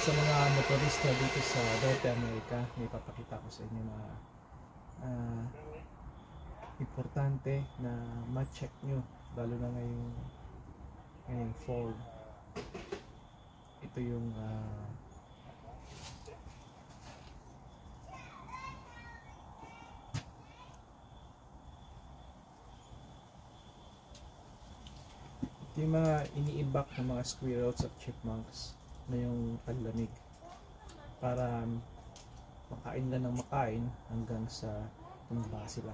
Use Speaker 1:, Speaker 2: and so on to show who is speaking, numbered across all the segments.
Speaker 1: sa mga motorista dito sa North America, may papakita ko sa inyo na importante na ma-check nyo, lalo na ngayong fall. Ito yung yung mga iniimbak ng mga squirrels at chipmunks na yung panlamig para makain lang ng makain hanggang sa tumaba sila.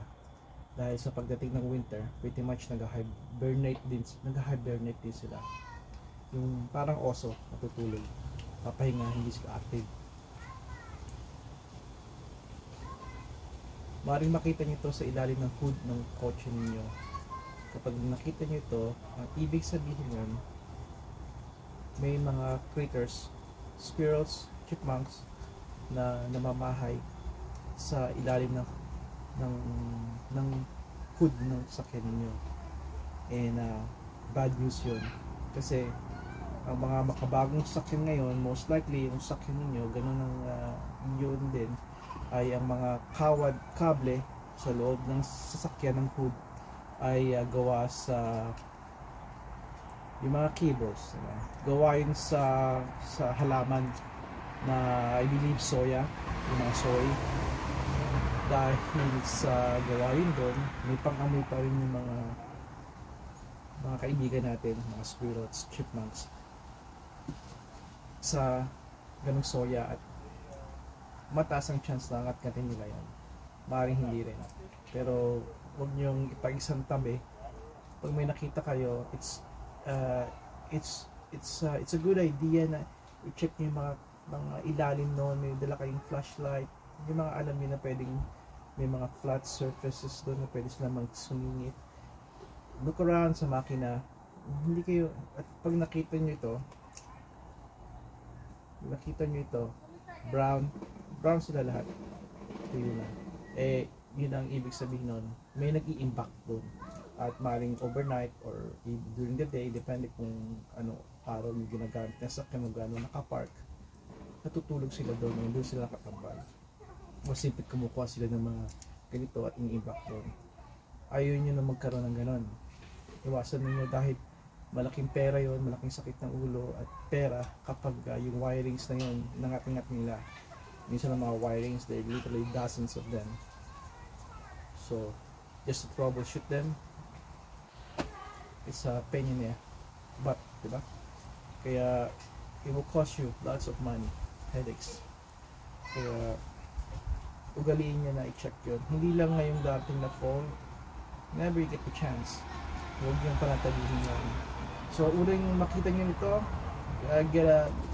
Speaker 1: Dahil sa pagdating ng winter, pretty much nag-hibernate din sila. Yung parang oso, natutulog, papahinga, hindi sila active. Maaaring makita nyo ito sa ilalim ng hood ng kotse ninyo. Kapag nakita nyo ito, ang ibig sabihin nun, may mga critters, squirrels, chipmunks na namamahay sa ilalim ng hood ng sakyan ninyo. And bad news yun, kasi ang mga makabagong sakyan ngayon, most likely yung sakyan ninyo, ganun ang yun din, ay ang mga kable sa loob ng sasakyan ng hood ay gawa sa yung mga cables, gawa yun sa halaman na I believe soya, yung mga soy. Dahil sa gawa yun doon, may pang-amoy pa rin yung mga kaibigan natin, mga squirrels, chipmunks, sa ganung soya, at mataas ang chance na angat-ngatin nila yan. Maaaring hindi rin, pero huwag niyong ipag-isang tabi. Pag may nakita kayo, it's a good idea na i-check niyo yung mga ilalim noon. May dala kayong flashlight, yung mga alam niyo na pwedeng may mga flat surfaces doon na pwede sila magsumingit. Look around sa makina, hindi kayo, at pag nakita niyo ito, brown sila lahat. Ito yun na. Yun ang ibig sabihin nun, may nag-i-impact doon, at maring overnight or during the day, depende kung ano araw yung ginagamit na sakyan mo, gano'n nakapark, natutulog sila doon sila nakatambal. Masipit kumukuha sila ng mga ganito at i-impact doon. Ayaw nyo na magkaroon ng gano'n. Iwasan ninyo, dahil malaking pera yon, malaking sakit ng ulo at pera kapag yung wirings na yun nangat-ngat nila. Minsan ng mga wirings, there are literally dozens of them. So, just to troubleshoot them, it's a pain in the butt, diba? Kaya, it will cost you lots of money, headaches. Kaya, ugaliin nyo na i-check yun. Hindi lang ngayong dating na fall, whenever you get the chance, huwag yung panatalihin yan. So, uling makita nyo nito,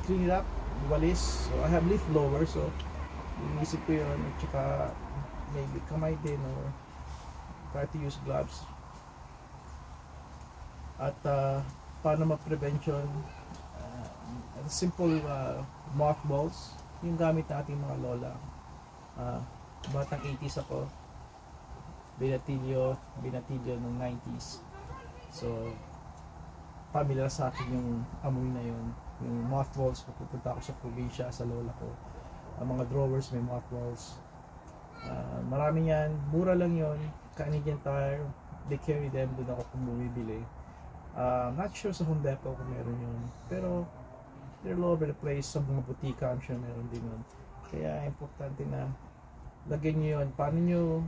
Speaker 1: clean it up, walis. So, I have leaf blower, so, inisip ko yun, at saka, maybe kamay din, or try to use gloves. At paano ma-prevention, simple mothballs, yung gamit natin mga lola. Batang 80s ako, binatilyo ng 90s. So familiar sa akin yung amoy na yun, yung mothballs. Pupunta ako sa probinsya sa lola ko, ang mga drawers may mothballs. Marami yan, mura lang yon, Canadian Tire, they carry them, doon ako kung bumibili. Not sure sa Home Depot kung meron yun, pero they're all over the place. Sa mga butika, I'm sure meron din yun. Kaya importante na lagyan nyo yun. Paano nyo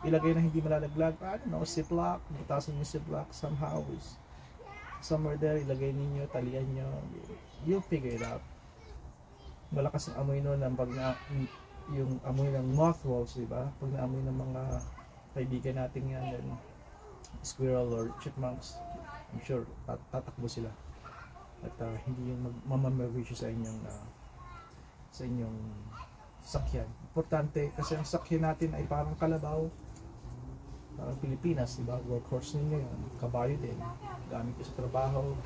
Speaker 1: ilagay na hindi malalaglag? I don't know, ziplock, butasan nyo ziplock somehow, somewhere there, ilagay ninyo, talian nyo, you'll figure it out. Malakas ang amoy nun, yung amoy ng mothballs, diba? Pag naamoy ng mga kaibigan natin yan, then squirrel or chipmunks, I'm sure tatakbo sila, at hindi yung mamamerwisyo sa inyong sakyan. Importante kasi ang sakyan natin ay parang kalabaw, parang Pilipinas, diba? Workhorse ninyo yan, kabayo din, gamit nyo sa trabaho,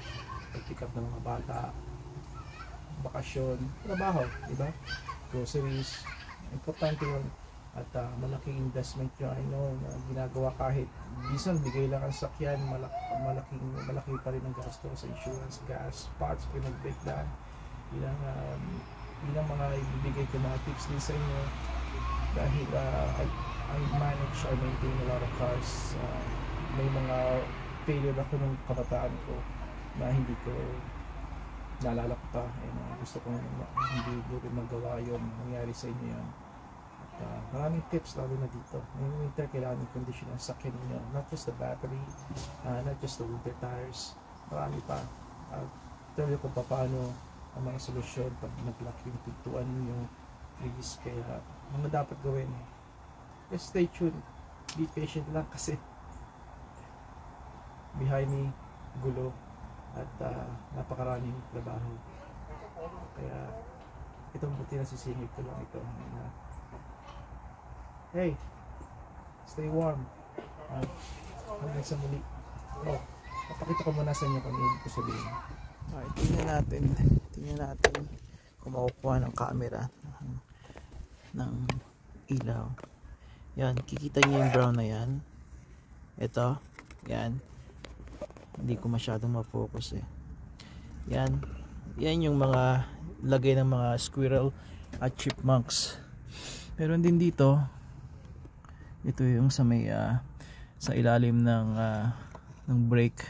Speaker 1: pag-pick up ng mga bata, bakasyon, trabaho, diba? Groceries, importante yun. At malaking investment yun, I know, na ginagawa. Kahit bisan bigay lang ang sakyan, malaki pa rin ang gasto sa insurance, gas, parts, pinag-breakdown. bilang mga ibibigay ko mga tips din sa inyo, dahil I manage or maintain a lot of cars. May mga failure ako nung kabataan ko na hindi ko naalala ko pa, and gusto kong hindi rin magawa yun, nangyari sa inyo yan. At maraming tips lalo na dito. Ngayong winter, kailangan yung condition ng sakyan ninyo, not just the battery, not just the winter tires, marami pa. Tell you kung paano ang mga solusyon pag nag-lock yung pintuan nyo, please. Kaya mga dapat gawin, just stay tuned, be patient lang, kasi behind me, gulo at napakaraming trabaho. Kaya itong buti na sisingit ko lang ito. Hey, stay warm. Hanggang sa muli. Papakita ko muna sa inyo kung ano ko sabihin. Okay, tingnan natin kung makukuha ng camera ng ilaw. Yan, kikita niyo yung brown na yan. Ito, yan. Hindi ko masyadong ma-focus eh. Yan yung mga lagay ng mga squirrel at chipmunks. Meron din dito, ito yung sa may sa ilalim ng brake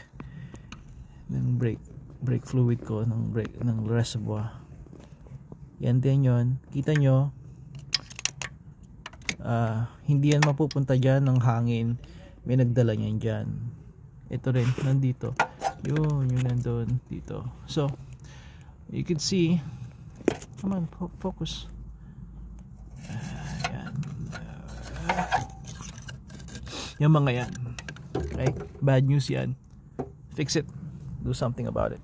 Speaker 1: fluid ko, ng reservoir. Yan din yon, kita nyo, hindi yan mapupunta dyan ng hangin, may nagdala niyan dyan. Ito rin, nandito. Yung nandun dito. So, you can see, come on, focus. Ayan. Yung mga yan. Okay? Bad news yan. Fix it. Do something about it.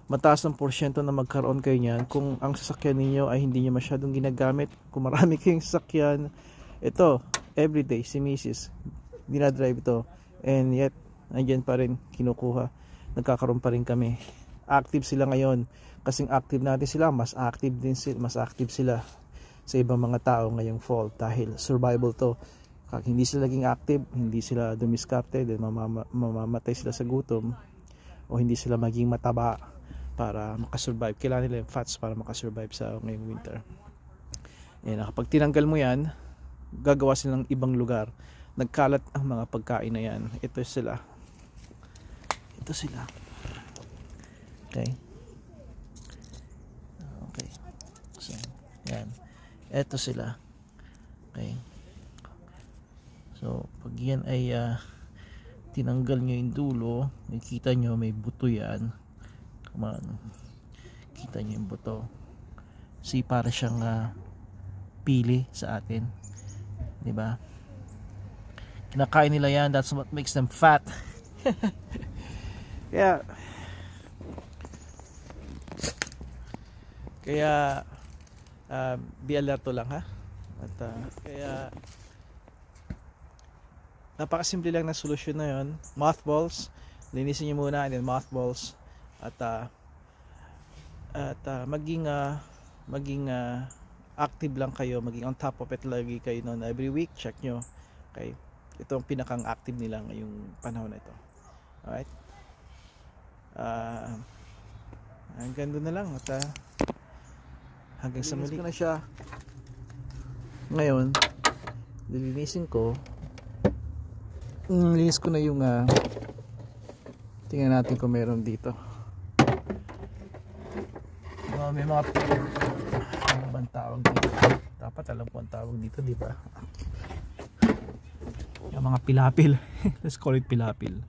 Speaker 1: Mataas ng porsyento na magkaroon kayo niyan kung ang sasakyan ninyo ay hindi nyo masyadong ginagamit. Kung marami kayong sasakyan, ito, everyday, si Mrs. dinadrive ito. And yet, andyan pa rin, kinukuha. Nagkakaroon pa rin kami. Active sila ngayon. Kasing active natin sila, mas active sila sa ibang mga tao ngayong fall, dahil survival to. Kung hindi sila laging active, hindi sila dumiskarte, then mamamatay sila sa gutom, o hindi sila maging mataba para makasurvive. Kailangan nila yung fats para makasurvive sa ngayong winter. And kapag tinanggal mo yan, gagawa sila ng ibang lugar. Nagkalat ang mga pagkain na yan. Ito sila. Okay. So, yan. Ito sila. Okay. So, pag yan ay tinanggal nyo yung dulo, nakikita nyo may buto yan. Come on. Kita nyo yung buto. See, para siyang pili sa atin. Diba? Kinakain nila yan. That's what makes them fat. Kaya be alerto lang, ha. At kaya napakasimple lang ng solusyon na yun. Mothballs, linisin nyo muna, and then mothballs. At maging active lang kayo, maging on top of it lagi kayo noon. Every week check nyo. Okay, ito ang pinakang active nila ngayong panahon na ito. Alright, hanggang doon na lang. At hanggang sa muli ko na siya ngayon. Lilinisin ko. Linis ko na yung tingnan natin kung meron dito. May mga ano bang tawag dito? Dapat alam ko ang tawag dito, di ba? Yung mga pilapil. Let's call it pilapil.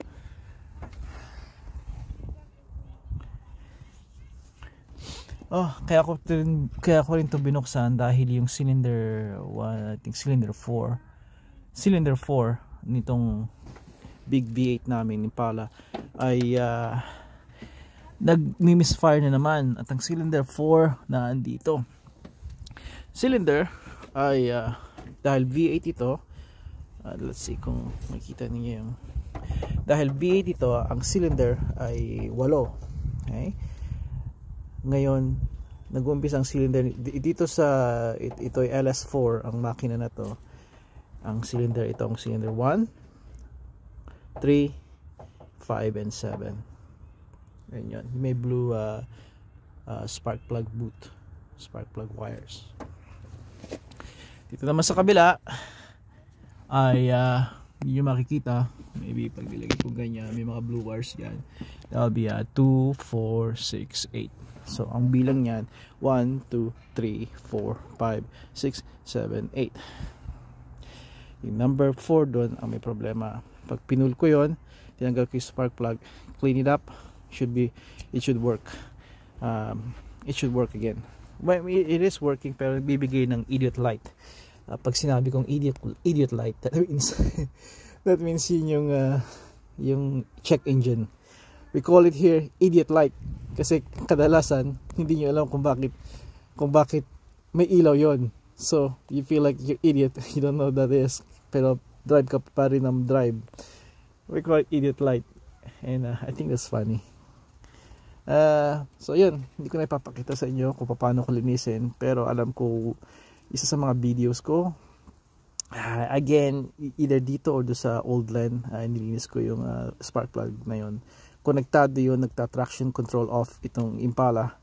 Speaker 1: Kaya ko rin to binuksan dahil yung cylinder 1, I think cylinder 4 nitong big V8 namin, Impala, ay nag-misfire na naman, at ang cylinder 4 na andito. Cylinder ay dahil V8 ito, let's see kung makita niyo yung, dahil V8 ito, ang cylinder ay 8. Okay? Ngayon, nag-uumpisa ang cylinder dito sa ito ay LS4 ang makina na to. Ang cylinder, ito ang cylinder 1, 3, 5 and 7. Ayan yun. May blue spark plug boot, spark plug wires. Dito naman sa kabila ay hindi nyo makikita, maybe pag nilagay ko ganyan, may mga blue wires yan. That'll be 2, 4, 6, 8. So ang bilang yan 1, 2, 3, 4, 5, 6, 7, 8. Yung number 4 doon ang may problema. Pag pinul ko yon, tinanggal ko yung spark plug, clean it up, it should work. It should work again. Well, it is working, pero bibigay ng idiot light. Pag sinabi kong idiot light, that means yun yung check engine. We call it here idiot light kasi kadalasan hindi nyo alam kung bakit may ilaw yon. So you feel like you're idiot, you don't know what that is, pero drive ka pa rin ng drive. We call it idiot light, and I think that's funny. So yun, hindi ko na ipapakita sa inyo kung paano ko linisin, pero alam ko isa sa mga videos ko, again, either dito or do sa old line, nilinis ko yung spark plug na yun. Konektado yun, nagta-traction control off itong Impala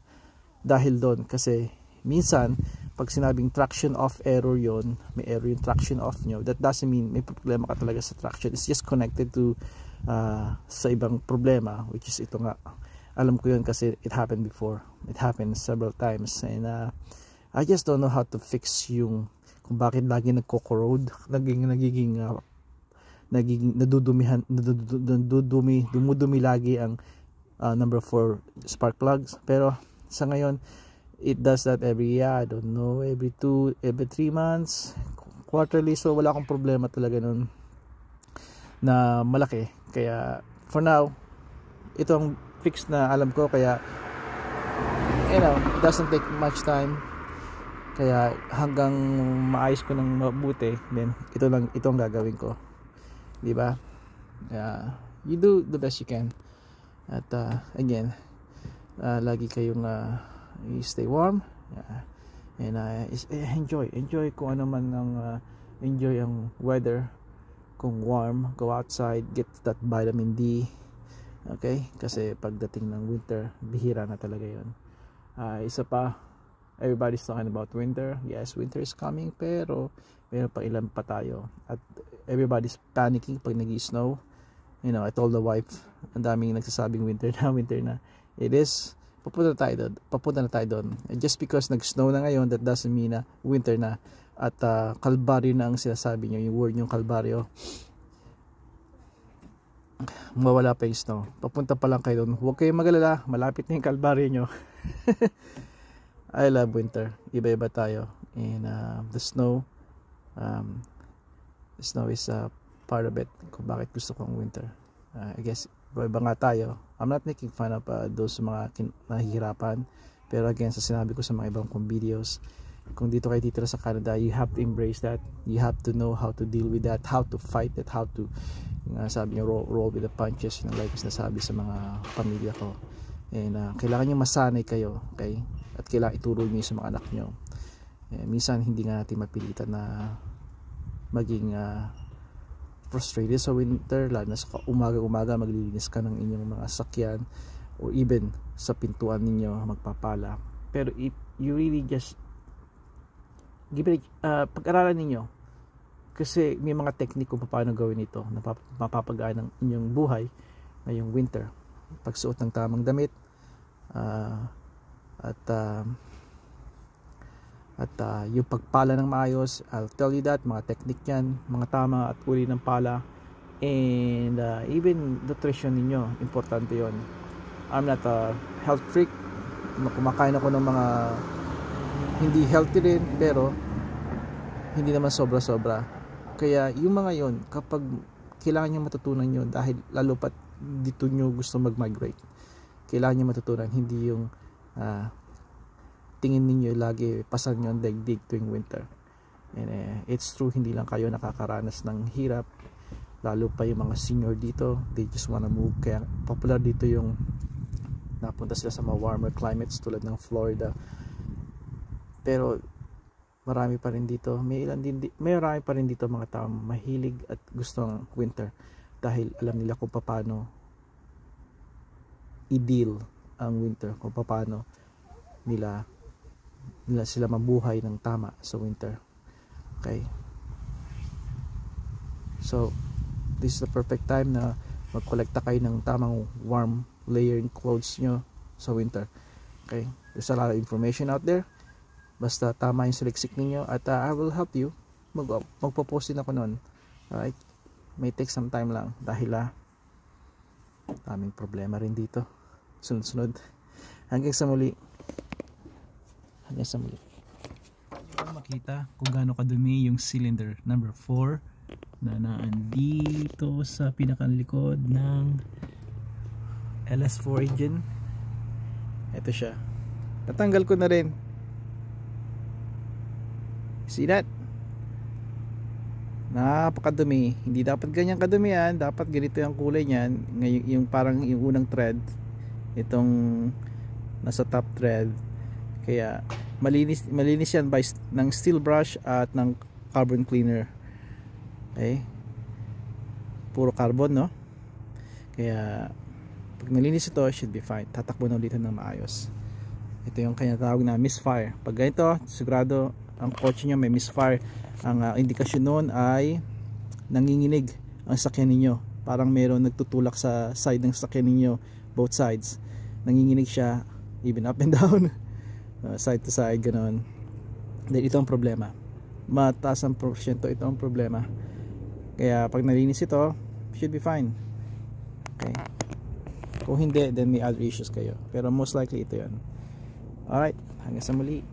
Speaker 1: dahil doon, kasi minsan pag sinabing traction off error yon, may error yung traction off nyo, that doesn't mean may problema ka talaga sa traction. It's just connected to sa ibang problema, which is ito nga. Alam ko yun kasi it happened before, it happened several times, and I just don't know how to fix yung kung bakit lagi nagko-corrode, nagiging dumudumi lagi ang number 4 spark plugs. Pero sa ngayon it does that I don't know, every 3 months, quarterly. So wala akong problema talaga nun na malaki. Kaya for now, ito ang fix na alam ko, kaya it doesn't take much time. Kaya hanggang maayos ko ng mabuti, then ito ang gagawin ko, di ba? You do the best you can. At again, lagi kayong stay warm, and enjoy kung ano man ang enjoy ang weather. Kung warm, go outside, get that vitamin D. Okay, kasi pagdating ng winter, bihira na talaga yun. Isa pa, everybody's talking about winter. Yes, winter is coming, pero meron pa ilan pa tayo. At everybody's panicking pag nag-snow. You know, I told the wife, ang daming nagsasabing winter na. It is, papunta na tayo doon. Just because nag-snow na ngayon, that doesn't mean na winter na. At kalbaryo na ang sinasabi nyo, yung word yung kalbaryo. Mawala pa yung snow. Papunta pa lang kayo doon. Huwag kayong magalala, malapit na yung kalbaryo nyo. I love winter. Iba-iba tayo. And the snow is part of it. Kung bakit gusto kong winter. I guess iba nga tayo. I'm not making fun of those mga nahihirapan. Pero again, sa sinabi ko sa mga ibang kong videos, kung dito kayo titira sa Canada, you have to embrace that. You have to know how to deal with that, how to fight it, how to sabi niyo roll with the punches, yung like na sabi sa mga pamilya ko. And kailangan niyo masanay kayo, okay? At kailangan ituro niyo sa mga anak niyo. Minsan hindi nga natin mapilitan na maging frustrated sa winter, lalo na sa umaga maglilinis ka ng inyong mga sakyan, or even sa pintuan ninyo magpapala. Pero if you really just pag-aralan ninyo, kasi may mga teknik kung paano gawin ito na mapapagaan ng inyong buhay ngayong winter. Pagsuot ng tamang damit, at yung pagpala ng maayos. I'll tell you that, mga teknik yan, mga tama at uri ng pala, and even nutrition ninyo, importante yon. I'm not a health freak, kumakain ako ng mga hindi healthy rin, pero hindi naman sobra-sobra. Kaya yung mga yon, kapag kailangan nyo matutunan yun, dahil lalo pat dito nyo gusto mag-migrate, kailangan nyo matutunan, hindi yung tingin ninyo lagi pasan nyo ang daigdig tuwing winter. And it's true, hindi lang kayo nakakaranas ng hirap, lalo pa yung mga senior dito, they just wanna move. Kaya popular dito yung napunta sila sa mga warmer climates tulad ng Florida. Pero marami pa rin dito, may marami pa rin dito mga tao mahilig at gusto ng winter, dahil alam nila kung paano i-deal ang winter, kung paano nila sila mabuhay ng tama sa winter. Okay, so this is the perfect time na magkolekta kayo ng tamang warm layering clothes nyo sa winter. Okay, there's a lot of information out there, basta tama yung siliksik ninyo, at I will help you. Magpo-post din ako nun. Alright, may take some time lang dahil daming problema rin dito sunod-sunod. Hanggang sa muli. Makita kung gaano kadumi yung cylinder number 4 na naandito sa pinakalikod ng LS4 engine. Ito siya, natanggal ko na rin. See that? Napakadumi. Hindi dapat ganyan kadumi yan. Dapat ganito yung kulay niyan. Ngayon yung parang yung unang thread, itong nasa top thread. Kaya malinis yan by ng steel brush at ng carbon cleaner. Okay, puro carbon, no? Kaya pag nalinis ito, should be fine. Tatakbo na ulit ng maayos. Ito yung kanya tawag na misfire. Pag ganito, sigurado ang kotse nyo may misfire. Ang indikasyon nun ay nanginginig ang sakyan ninyo. Parang meron nagtutulak sa side ng sakyan ninyo, both sides. Nanginginig siya, even up and down. Side to side, ganoon. Then ito ang problema, mataas ang porsyento, ito ang problema. Kaya pag nalinis ito, should be fine. Okay, kung hindi, then may other issues kayo, pero most likely ito yan. Alright, hanggang sa muli.